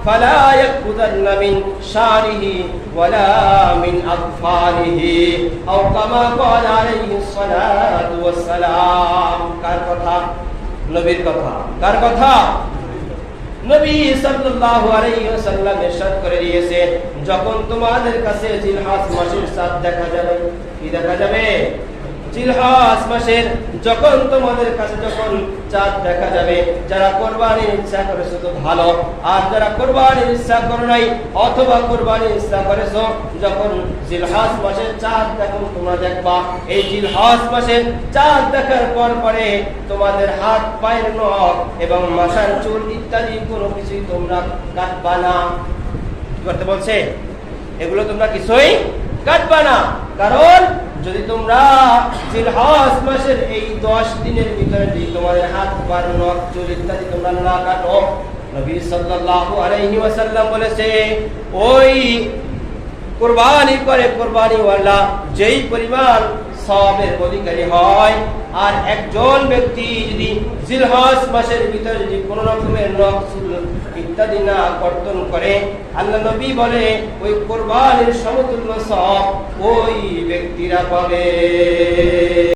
ফালা ইয়াকুযান্না মিন শারিহি ওয়ালা মিন আতফালিহি আও কামা ক্বালা আলাইহিস সালাতু ওয়াস সালাম। কার কথা? নবীর কথা। কার কথা? নবী সাল্লাল্লাহু আলাইহি ওয়াসাল্লাম ইরশাদ করে দিয়েছেন, যখন তোমাদের কাছে জিলহজ মাসের চাঁদ দেখা যাবে, কি দেখা যাবে? জিলহজ মাসের যখন তোমাদের কাছে যখন চাঁদ দেখা যাবে, যারা কুরবানির ইচ্ছা করেছো তো ভালো, আর যারা কুরবানির ইচ্ছা করো নাই অথবা কুরবানির ইচ্ছা করেছো, যখন জিলহজ মাসের চাঁদ যখন তোমরা দেখবা, এই জিলহজ মাসের চাঁদ দেখার পরে তোমাদের হাত পায়ের নখ এবং মাথার চুল ইত্যাদি কোনো কিছুই তোমরা কাটবা না। কি করতে বলছে? এগুলো তোমরা কিছুই কাটবা না। কারণ যদি তোমরা জিলহজ মাসের এই 10 দিনের ভিতরে যদি তোমাদের হাত পা নখ চুল ইত্যাদি তোমরা না কাটো, নবী সাল্লাল্লাহু আলাইহি ওয়াসাল্লাম বলেছে ওই কুরবানি করে কুরবানিওয়ালা যেই পরিমাণ সওয়াবের অধিকারী হয়, আর একজন ব্যক্তি যদি জিলহজ মাসের ভিতরে যদি কোনো রকমের নখ চুল ইত্যাদি না কর্তন করে, আল্লাহ নবী বলে ওই কুরবানির সমতুল্য সওয়াব ওই ব্যক্তিরা পাবে।